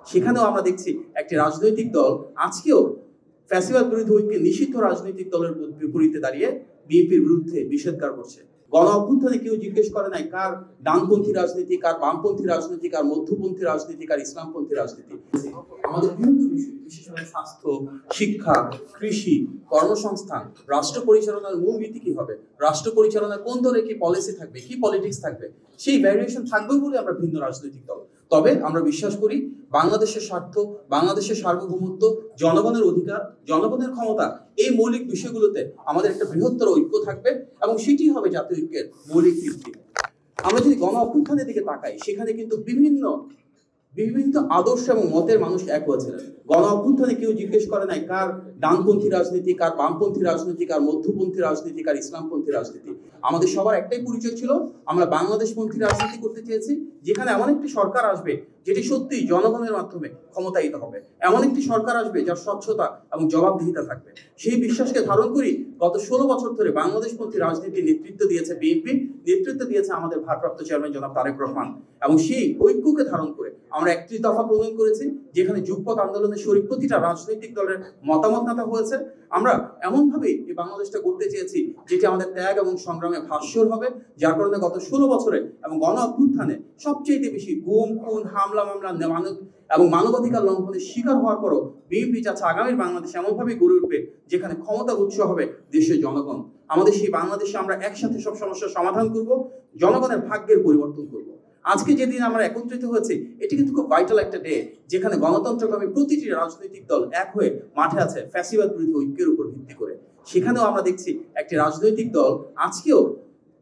সেখানেও আমরা দেখছি একটি রাজনৈতিক দল আজকেও ফ্যাসিবাদ বিরোধী ঐক্যে নিষিদ্ধ রাজনৈতিক দলের বিপরীতে দাঁড়িয়ে বিএনপির বিরুদ্ধে নিষেধাজ্ঞা করছে। গণ অভ্যুত্থানে কেউ জিজ্ঞেস করে নাই কার ডানপন্থী রাজনীতি, কার বামপন্থী রাজনীতি, কার মধ্যপন্থী রাজনীতি, কার ইসলামপন্থী রাজনীতি। আমাদের বিভিন্ন বিষয়, বিশেষভাবে স্বাস্থ্য, শিক্ষা, কৃষি, কর্মসংস্থান, রাষ্ট্র পরিচালনার মূল নীতি কি হবে, রাষ্ট্র পরিচালনার কোন দলে কি পলিসি থাকবে, কি পলিটিক্স থাকবে, সেই ভ্যারিয়েশন থাকবে বলে আমরা ভিন্ন রাজনৈতিক দল। তবে আমরা বিশ্বাস করি বাংলাদেশের স্বার্থ, বাংলাদেশের সার্বভৌমত্ব, জনগণের অধিকার, জনগণের ক্ষমতা, এই মৌলিক বিষয়গুলোতে আমাদের একটা বৃহত্তর ঐক্য থাকবে এবং সেটি হবে জাতীয় ঐক্যের মৌলিক ভিত্তি। আমরা যদি গণ অভ্যুত্থানের দিকে তাকাই, সেখানে কিন্তু বিভিন্ন আদর্শ এবং মতের মানুষ এক হয়েছিলেন। গণ অভ্যুত্থানে কেউ জিজ্ঞেস করে নাই কার ডানপন্থী রাজনীতি, কার বামপন্থী রাজনীতি, কার মধ্যপন্থী রাজনীতি, কার ইসলামপন্থী রাজনীতি। আমাদের সবার একটাই পরিচয় ছিল, আমরা বাংলাদেশপন্থী রাজনীতি করতে চেয়েছি, যেখানে এমন একটি সরকার আসবে যেটি সত্যি জনগণের মাধ্যমে ক্ষমতায়িত হবে, এমন একটি সরকার আসবে যার স্বচ্ছতা এবং জবাবদিহিতা থাকবে। সেই বিশ্বাসকে ধারণ করি গত 16 বছর ধরে বাংলাদেশপন্থী রাজনীতির নেতৃত্ব দিয়েছে বিএনপি, নেতৃত্ব দিয়েছে আমাদের ভারপ্রাপ্ত চেয়ারম্যান জনাব তারেক রহমান। এবং সেই ঐক্যকে ধারণ করে আমরা একটি দফা প্রণয়ন করেছি, যেখানে যুগপৎ আন্দোলনের শরীর প্রতিটা রাজনৈতিক দলের মতামত নেওয়া হয়েছে। আমরা এমনভাবে এই বাংলাদেশটা করতে চেয়েছি যেটি আমাদের ত্যাগ এবং সংগ্রামে ভাস্বর হবে, যার কারণে গত 16 বছরে এবং গণ অভ্যুত্থানে সবচেয়ে বেশি গুম, খুন, হামলা মামলা এবং মানবাধিকার লঙ্ঘনের শিকার হওয়ার পরও বিএনপি চাচ্ছে আগামীর বাংলাদেশ এমনভাবে গড়ে উঠবে যেখানে ক্ষমতার উৎস হবে দেশের জনগণ। আমাদের সেই বাংলাদেশে আমরা একসাথে সব সমস্যার সমাধান করব, জনগণের ভাগ্যের পরিবর্তন করব। আজকে যেদিন আমরা একত্রিত হয়েছি, এটি কিন্তু খুব ভাইটাল একটা ডে, যেখানে গণতন্ত্রকামী প্রতিটি রাজনৈতিক দল এক হয়ে মাঠে আছে ফ্যাসিবাদ বিরোধী ঐক্যের উপর ভিত্তি করে। সেখানেও আমরা দেখছি একটি রাজনৈতিক দল আজকেও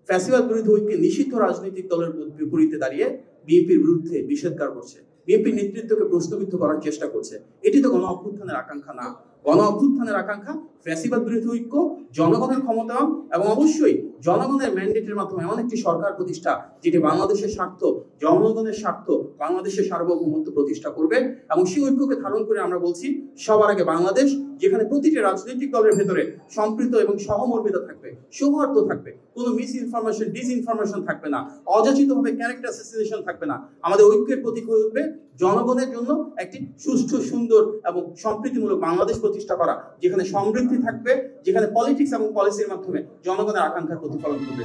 ফ্যাসিবাদ বিরোধী ঐক্যে নিষিদ্ধ রাজনৈতিক দলের বিপরীতে দাঁড়িয়ে বিএনপির বিরুদ্ধে নিষেধাজ্ঞা করছে, বিএনপির নেতৃত্বকে প্রশ্নবিদ্ধ করার চেষ্টা করছে। এটি তো গণ অভ্যুত্থানের আকাঙ্ক্ষা না। গণ অভ্যুত্থানের আকাঙ্ক্ষা ফ্যাসিবাদ বিরোধী ঐক্য, জনগণের ক্ষমতায়ন এবং অবশ্যই জনগণের ম্যান্ডেটের মাধ্যমে এমন একটি সরকার প্রতিষ্ঠা যেটি বাংলাদেশের স্বার্থ, জনগণের স্বার্থ, বাংলাদেশের সার্বভৌমত্ব প্রতিষ্ঠা করবে। এবং সেই ঐক্যকে ধারণ করে আমরা বলছি সবার আগে বাংলাদেশ, যেখানে প্রতিটি রাজনৈতিক দলের ভেতরে সম্পৃক্ত এবং সহমর্মিতা থাকবে, সৌহার্দ্য থাকবে, কোনো মিস ইনফরমেশন, ডিসইনফরমেশন থাকবে না, অযাচিতভাবে ক্যারেক্টার অ্যাসাসিনেশন থাকবে না। আমাদের ঐক্যের প্রতীক হয়ে উঠবে জনগণের জন্য একটি সুষ্ঠু, সুন্দর এবং সম্প্রীতিমূলক বাংলাদেশ প্রতিষ্ঠা করা, যেখানে সমৃদ্ধি থাকবে, যেখানে পলিটিক্স এবং পলিসির মাধ্যমে জনগণের আকাঙ্ক্ষার প্রতিফলন করবে।